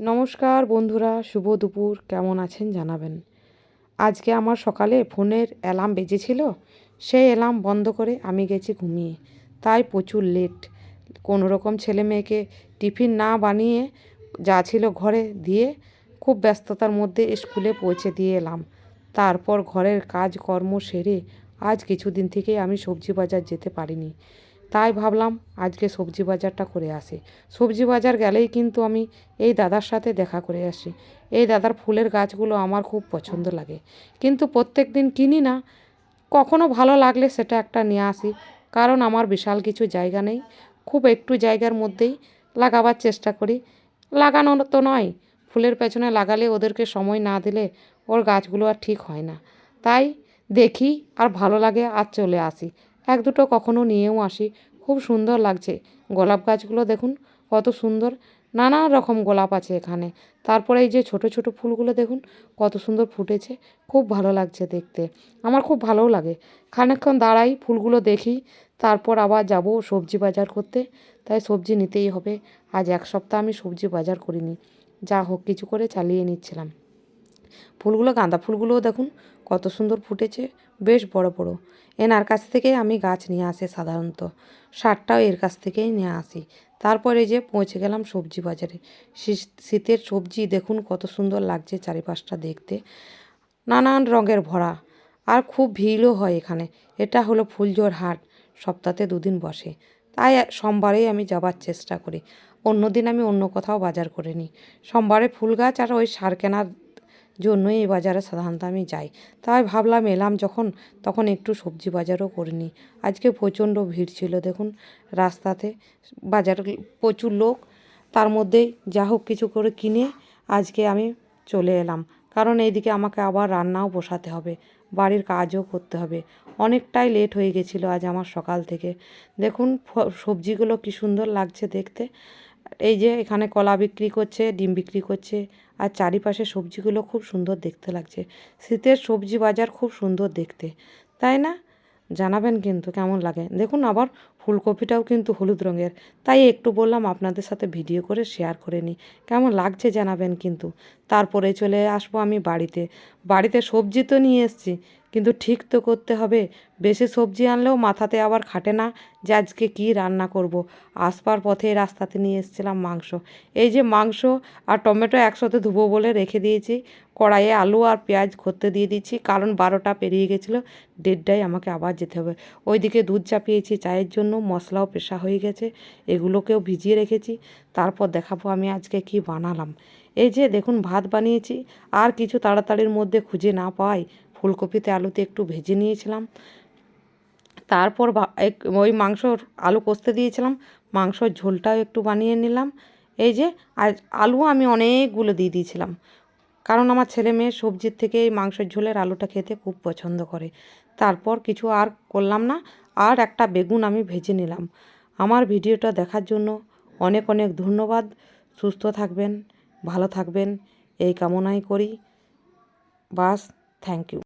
নমস্কার বন্ধুরা, শুভ দুপুর। কেমন আছেন জানাবেন। আজকে আমার সকালে ফোনের অ্যালার্ম বেজেছিল, সেই অ্যালার্ম বন্ধ করে আমি গেছি ঘুমিয়ে। তাই প্রচুর লেট। কোনো রকম ছেলে মেয়েকে টিফিন না বানিয়ে যা ছিল ঘরে দিয়ে খুব ব্যস্ততার মধ্যে স্কুলে পৌঁছে দিয়ে এলাম। তারপর ঘরের কাজকর্ম সেরে আজ কিছুদিন থেকেই আমি সবজি বাজার যেতে পারিনি। তাই ভাবলাম আজকে সবজি বাজারটা করে আসি। সবজি বাজার গেলেই কিন্তু আমি এই দাদার সাথে দেখা করে আসি। এই দাদার ফুলের গাছগুলো আমার খুব পছন্দ লাগে, কিন্তু প্রত্যেক দিন কিনি না। কখনো ভালো লাগলে সেটা একটা নিয়ে আসি, কারণ আমার বিশাল কিছু জায়গা নেই। খুব একটু জায়গার মধ্যেই লাগাবার চেষ্টা করি। লাগানো তো নয়, ফুলের পেছনে লাগালে ওদেরকে সময় না দিলে ওর গাছগুলো আর ঠিক হয় না। তাই দেখি আর ভালো লাগে আর চলে আসি। এক দুটো কখনো নিয়েও আসি। খুব সুন্দর লাগছে। গোলাপ গাছগুলো দেখুন কত সুন্দর, নানা রকম গোলাপ আছে এখানে। তারপরে এই যে ছোট ছোট ফুলগুলো দেখুন কত সুন্দর ফুটেছে। খুব ভালো লাগছে দেখতে, আমার খুব ভালোও লাগে। খানিকক্ষণ দাঁড়াই, ফুলগুলো দেখি, তারপর আবার যাব সবজি বাজার করতে। তাই সবজি নিতেই হবে। আজ এক সপ্তাহ আমি সবজি বাজার করিনি, যা হোক কিছু করে চালিয়ে নিচ্ছিলাম। ফুলগুলো, গাঁদা ফুলগুলোও দেখুন কত সুন্দর ফুটেছে, বেশ বড় বড়। এনার কাছ থেকে আমি গাছ নিয়ে আসি সাধারণত, সারটাও এর কাছ থেকেই নিয়ে আসি। তারপরে যে পৌঁছে গেলাম সবজি বাজারে। শীতের সবজি দেখুন কত সুন্দর লাগছে চারিপাশটা দেখতে, নানান রঙের ভরা। আর খুব ভিড়ও হয় এখানে। এটা হলো ফুলজোর হাট, সপ্তাহে দুদিন বসে। তাই সোমবারেই আমি যাবার চেষ্টা করি। অন্য দিন আমি অন্য কোথাও বাজার করে নিই। সোমবারে ফুল গাছ আর ওই সার কেনার জন্যই এই বাজারে সাধারণত আমি যাই। তাই ভাবলাম এলাম যখন, তখন একটু সবজি বাজারও করে নিই। আজকে প্রচণ্ড ভিড় ছিল দেখুন রাস্তাতে, বাজার প্রচুর লোক। তার মধ্যেই যা হোক কিছু করে কিনে আজকে আমি চলে এলাম, কারণ এইদিকে আমাকে আবার রান্নাও বসাতে হবে, বাড়ির কাজও করতে হবে। অনেকটাই লেট হয়ে গেছিলো আজ আমার সকাল থেকে। দেখুন সবজিগুলো কি সুন্দর লাগছে দেখতে। এই যে এখানে কলা বিক্রি করছে, ডিম বিক্রি করছে, আর চারিপাশে সবজিগুলো খুব সুন্দর দেখতে লাগছে। শীতের সবজি বাজার খুব সুন্দর দেখতে, তাই না? জানাবেন কিন্তু কেমন লাগে। দেখুন আবার ফুলকপিটাও কিন্তু হলুদ রঙের। তাই একটু বললাম আপনাদের সাথে ভিডিও করে শেয়ার করে নিই, কেমন লাগছে জানাবেন কিন্তু। তারপরে চলে আসবো আমি বাড়িতে। বাড়িতে সবজি তো নিয়ে এসেছি, কিন্তু ঠিক তো করতে হবে। বেশি সবজি আনলেও মাথাতে আবার খাটে না যে আজকে কী রান্না করব। আসবার পথে রাস্তাতে নিয়ে এসেছিলাম মাংস। এই যে মাংস আর টমেটো একসাথে ধুবো বলে রেখে দিয়েছি। কড়াইয়ে আলু আর পেঁয়াজ করতে দিয়ে দিচ্ছি, কারণ 12টা পেরিয়ে গেছিলো, 1:30টায় আমাকে আবার যেতে হবে। ওইদিকে দুধ চাপিয়েছি চায়ের জন্য, মশলাও পেশা হয়ে গেছে, এগুলোকেও ভিজিয়ে রেখেছি। তারপর দেখাবো আমি আজকে কি বানালাম। এই যে দেখুন ভাত বানিয়েছি, আর কিছু তাড়াতাড়ির মধ্যে খুঁজে না পাই ফুলকপিতে আলুতে একটু ভেজে নিয়েছিলাম। তারপর ওই মাংসর আলু কষতে দিয়েছিলাম, মাংসর ঝোলটাও একটু বানিয়ে নিলাম। এই যে আলু আমি অনেকগুলো দিয়ে দিয়েছিলাম, কারণ আমার ছেলে মেয়ে সবজির থেকে এই মাংসের ঝোলের আলুটা খেতে খুব পছন্দ করে। তারপর কিছু আর করলাম না, আর একটা বেগুন আমি ভেজে নিলাম। আমার ভিডিওটা দেখার জন্য অনেক অনেক ধন্যবাদ। সুস্থ থাকবেন, ভালো থাকবেন এই কামনাই করি। বাস, থ্যাংক ইউ।